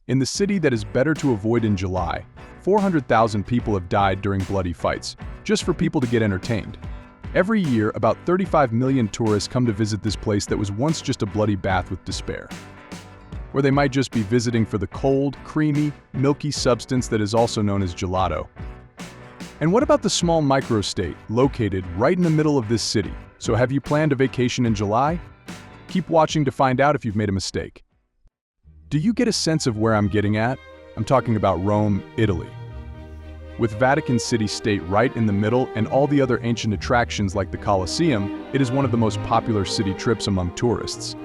In the city that is better to avoid in July, 400,000 people have died during bloody fights, just for people to get entertained. Every year, about 35 million tourists come to visit this place that was once just a bloody bath with despair. Or they might just be visiting for the cold, creamy, milky substance that is also known as gelato. And what about the small microstate located right in the middle of this city? So have you planned a vacation in July? Keep watching to find out if you've made a mistake. Do you get a sense of where I'm getting at? I'm talking about Rome, Italy. With Vatican City State right in the middle and all the other ancient attractions like the Colosseum, it is one of the most popular city trips among tourists.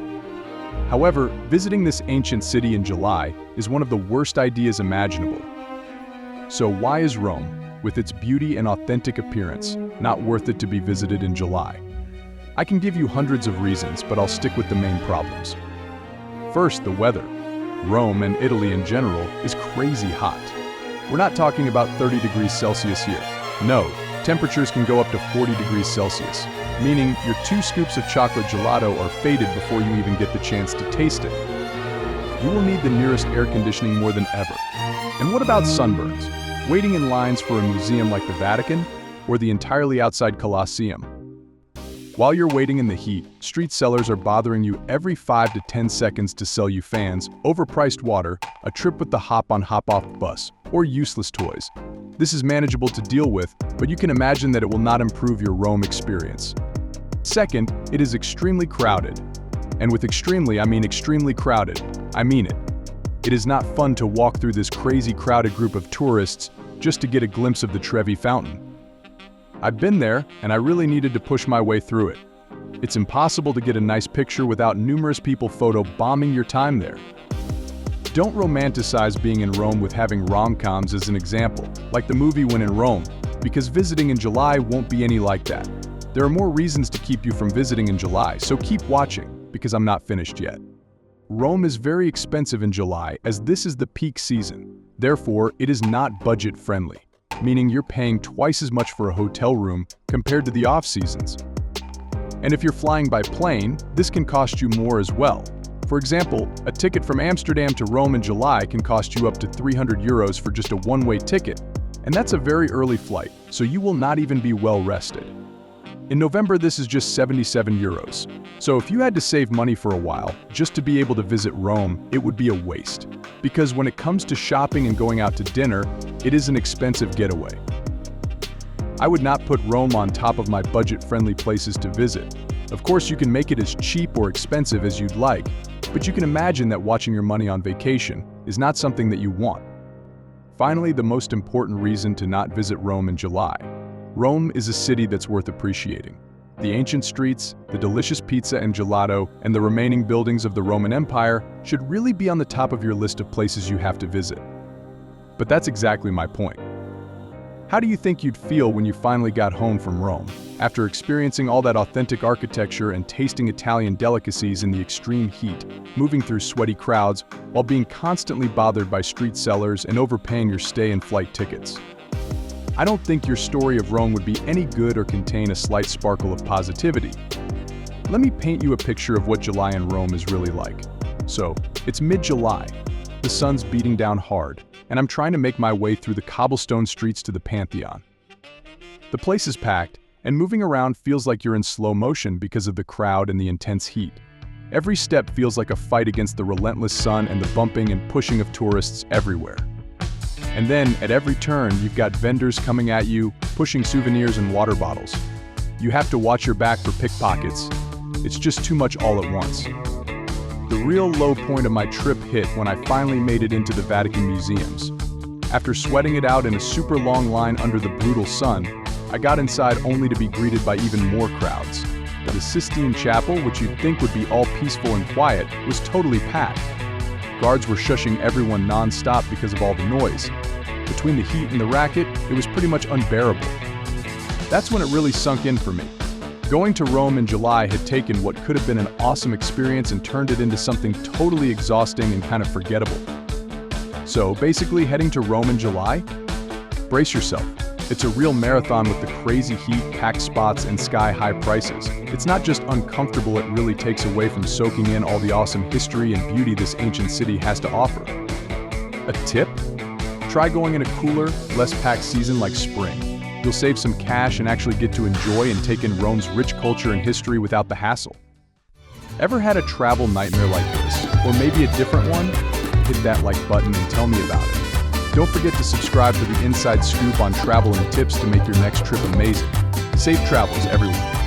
However, visiting this ancient city in July is one of the worst ideas imaginable. So why is Rome, with its beauty and authentic appearance, not worth it to be visited in July? I can give you hundreds of reasons, but I'll stick with the main problems. First, the weather. Rome, and Italy in general, is crazy hot. We're not talking about 30 degrees Celsius here. No, temperatures can go up to 40 degrees Celsius, meaning your 2 scoops of chocolate gelato are faded before you even get the chance to taste it. You will need the nearest air conditioning more than ever. And what about sunburns? Waiting in lines for a museum like the Vatican, or the entirely outside Colosseum? While you're waiting in the heat, street sellers are bothering you every 5 to 10 seconds to sell you fans, overpriced water, a trip with the hop-on hop-off bus, or useless toys. This is manageable to deal with, but you can imagine that it will not improve your Rome experience. Second, it is extremely crowded. And with extremely, I mean extremely crowded. I mean it. It is not fun to walk through this crazy crowded group of tourists just to get a glimpse of the Trevi Fountain. I've been there, and I really needed to push my way through it. It's impossible to get a nice picture without numerous people photo-bombing your time there. Don't romanticize being in Rome with having rom-coms as an example, like the movie When in Rome, because visiting in July won't be any like that. There are more reasons to keep you from visiting in July, so keep watching, because I'm not finished yet. Rome is very expensive in July, as this is the peak season. Therefore, it is not budget-friendly, meaning you're paying twice as much for a hotel room compared to the off-seasons. And if you're flying by plane, this can cost you more as well. For example, a ticket from Amsterdam to Rome in July can cost you up to 300 euros for just a one-way ticket, and that's a very early flight, so you will not even be well rested. In November, this is just 77 euros. So if you had to save money for a while, just to be able to visit Rome, it would be a waste. Because when it comes to shopping and going out to dinner, it is an expensive getaway. I would not put Rome on top of my budget-friendly places to visit. Of course, you can make it as cheap or expensive as you'd like, but you can imagine that watching your money on vacation is not something that you want. Finally, the most important reason to not visit Rome in July. Rome is a city that's worth appreciating. The ancient streets, the delicious pizza and gelato, and the remaining buildings of the Roman Empire should really be on the top of your list of places you have to visit. But that's exactly my point. How do you think you'd feel when you finally got home from Rome, after experiencing all that authentic architecture and tasting Italian delicacies in the extreme heat, moving through sweaty crowds, while being constantly bothered by street sellers and overpaying your stay and flight tickets? I don't think your story of Rome would be any good or contain a slight sparkle of positivity. Let me paint you a picture of what July in Rome is really like. So, it's mid-July. The sun's beating down hard, and I'm trying to make my way through the cobblestone streets to the Pantheon. The place is packed, and moving around feels like you're in slow motion because of the crowd and the intense heat. Every step feels like a fight against the relentless sun and the bumping and pushing of tourists everywhere. And then, at every turn, you've got vendors coming at you, pushing souvenirs and water bottles. You have to watch your back for pickpockets. It's just too much all at once. The real low point of my trip hit when I finally made it into the Vatican museums. After sweating it out in a super long line under the brutal sun, I got inside only to be greeted by even more crowds. The Sistine Chapel, which you'd think would be all peaceful and quiet, was totally packed. Guards were shushing everyone non-stop because of all the noise. Between the heat and the racket, it was pretty much unbearable. That's when it really sunk in for me. Going to Rome in July had taken what could have been an awesome experience and turned it into something totally exhausting and kind of forgettable. So basically, heading to Rome in July? Brace yourself. It's a real marathon with the crazy heat, packed spots, and sky-high prices. It's not just uncomfortable, it really takes away from soaking in all the awesome history and beauty this ancient city has to offer. A tip? Try going in a cooler, less packed season like spring. You'll save some cash and actually get to enjoy and take in Rome's rich culture and history without the hassle. Ever had a travel nightmare like this, or maybe a different one? Hit that like button and tell me about it. Don't forget to subscribe for the inside scoop on travel and tips to make your next trip amazing. Safe travels, everyone.